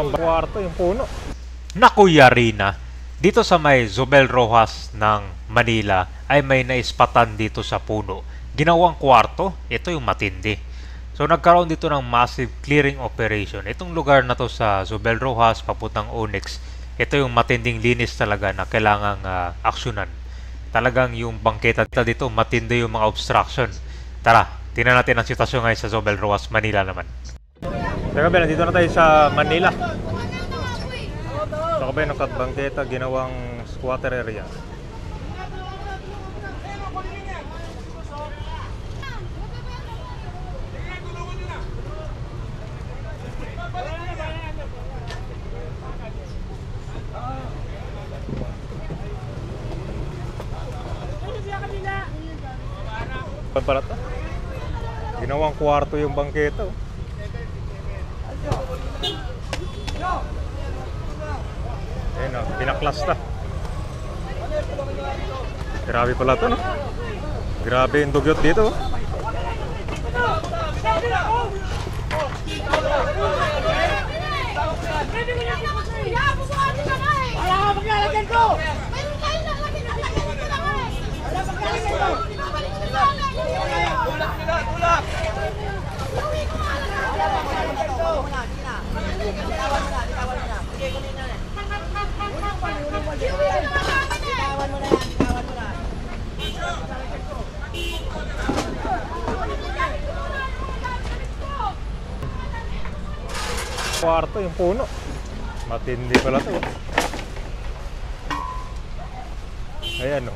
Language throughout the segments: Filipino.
ginawang kwarto yung puno. Naku Yarina, dito sa may Zobel Rojas ng Manila ay may naispatan dito sa puno. Ginawang kwarto, ito yung matindi. So nagkaroon dito ng massive clearing operation. Itong lugar na to sa Zobel Rojas, papuntang Onyx, ito yung matinding linis talaga na kailangang aksyonan. Talagang yung bangketa dito, matindi yung mga obstruction. Tara, tingnan natin ang sitwasyon ngayon sa Zobel Rojas, Manila naman. Teka ba, nandito na tayo sa Manila. Sa kabay ng bangketa, ginawang squatter area. Ano pala ito? Ginawang kwarto yung bangketa. Ayun o, pinaklas na. Grabe pala ito, no? Grabe yung dugyot dito. Kwarto yung puno. Matindi pala ito. Ayan o.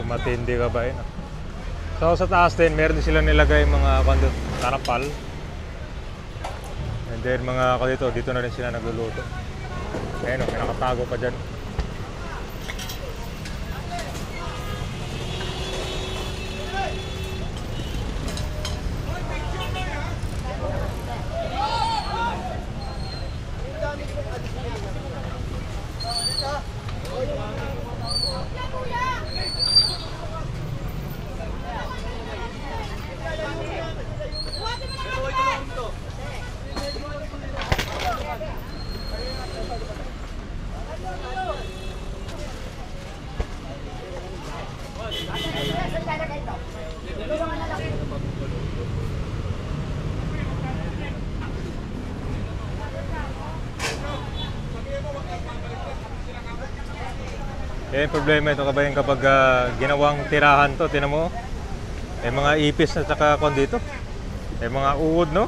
Matindi ka ba yun? So sa taas din, meron din sila nilagay mga tarapal. And then mga dito na rin sila nagluluto. Ayan o, may nakatago pa dyan. Eh, problema ito kabayan kapag ginawang tirahan to, tinan mo. May mga ipis na saka kon dito. May mga uod, no?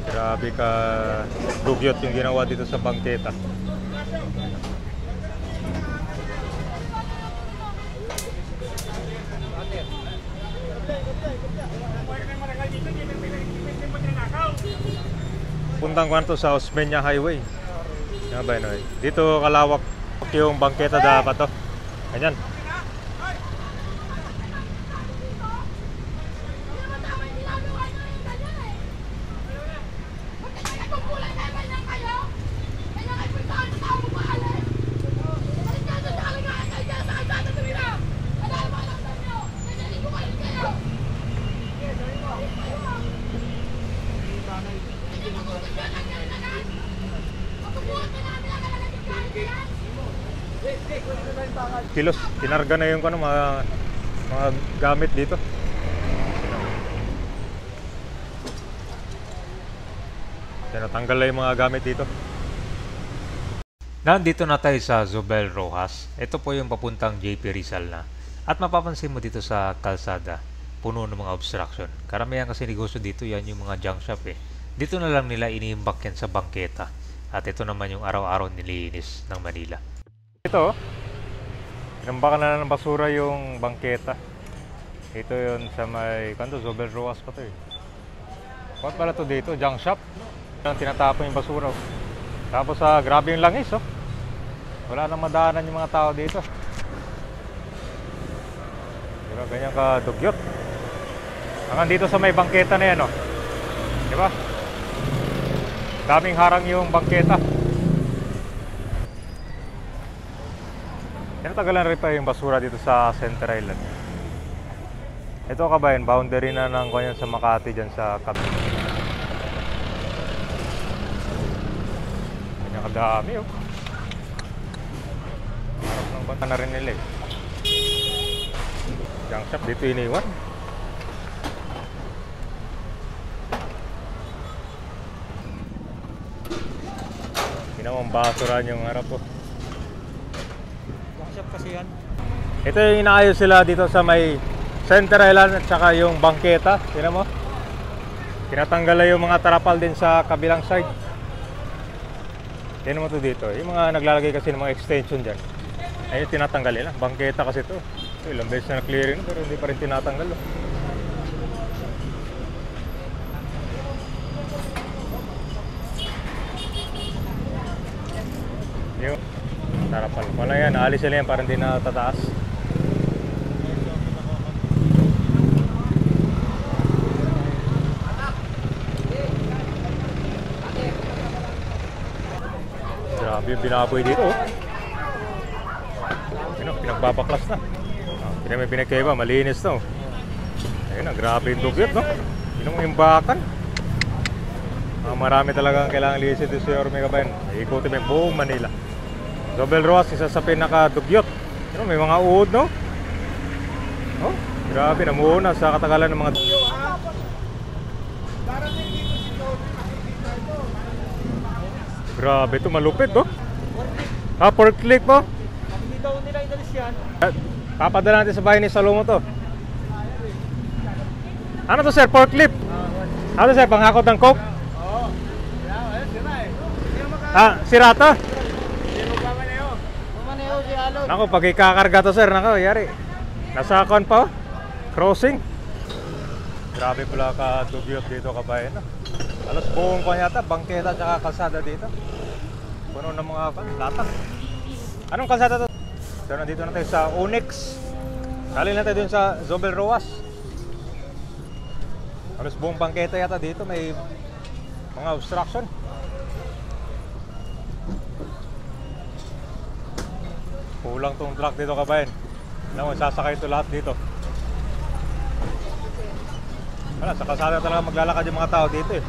Grabe ka dugyot yung ginawa dito sa bangketa. Puntang ko to sa Osmeña Highway. Dito kalawak yung bangketa dapat to. Ganyan. Kilos, kinarga na yung mga gamit dito. Tinatanggal na yung mga gamit dito. Nandito na tayo sa Zobel Rojas. Ito po yung papuntang JP Rizal na. At mapapansin mo dito sa kalsada, puno ng mga obstruction. Karamihan kasi negosyo dito, yan yung mga junk shop eh. Dito na lang nila iniimbak yan sa bangketa. At ito naman yung araw-araw nilinis ng Manila. Ito, inambakan na ng basura yung bangketa. Ito yun sa may Zobel Rojas pa to eh. What pala to dito? Junk shop. Tinatapon yung basura. Tapos grabe yung langis oh. Wala nang madaanan yung mga tao dito. Diba, ganyan ka dugyot. Hanggang dito sa may bangketa na yan oh. Diba? Daming harang yung bangketa. Tinatagalan rin pa yung basura dito sa Center Island. Ito kabayan, boundary na ng kanyan sa Makati dyan sa Cavite. Ganyan kadami oh. Harap ng banta na rin nila eh. Junk shop dito iniwan. Ginawang basuran yung harap oh. Junk shop kasi yan. Ito yung inaayos sila dito sa may Center Island at saka yung bangketa. Tingnan mo. Tinatanggal na yung mga tarapal din sa kabilang side. Tingnan mo to dito. Yung mga naglalagay kasi ng mga extension dyan. Ayun tinatanggal nila. Bangketa kasi to. Ilang beses na clearing pero hindi pa rin tinatanggal. Oh. Yung tarapal. Wala yan. Naalis sila yan para hindi na tataas. Grabe yung binaboy dito oh. Ayun oh, pinagbabaklas na. Hindi may pinagkaiba, malinis na oh. Ayun na, grabe yung dugyot no. Yun ang imbakan. Marami talagang kailangan lisin dito sa Yorme kabayan. Ikutin mo yung buong Manila. Zobel Rojas, isa sa pinaka-dugyot. Yun oh, may mga uod no. Oh, grabe, namuuna sa katagalan ng mga grabe ito, malupit oh. Forklift po. Hindi daw nila inalis yan. Papadala natin sa bahay ni Salomo to. Ano to sir? Forklift? Ano sir? Panghakot ng coke? Oo. Sira eh. Sira to? Hindi mo pamaneho. Pamaneho si Alon. Naku, pag ikakarga to sir, naku, yari. Nasa kon pa oh. Crossing. Grabe pala ka-dugyot dito kabayan no? Alas buong ko yata, bangketa at kalsada dito. Puno ng mga latak. Anong kalsada to? So nandito na tayo sa Onyx. Kali na tayo dun sa Zobel Rojas. Alas buong bangketa yata dito, may mga obstruction. Kulang tong truck dito kabayan. Alam mo, sasakay ito lahat dito. Wala, sa kalsada talaga maglalakad yung mga tao dito eh.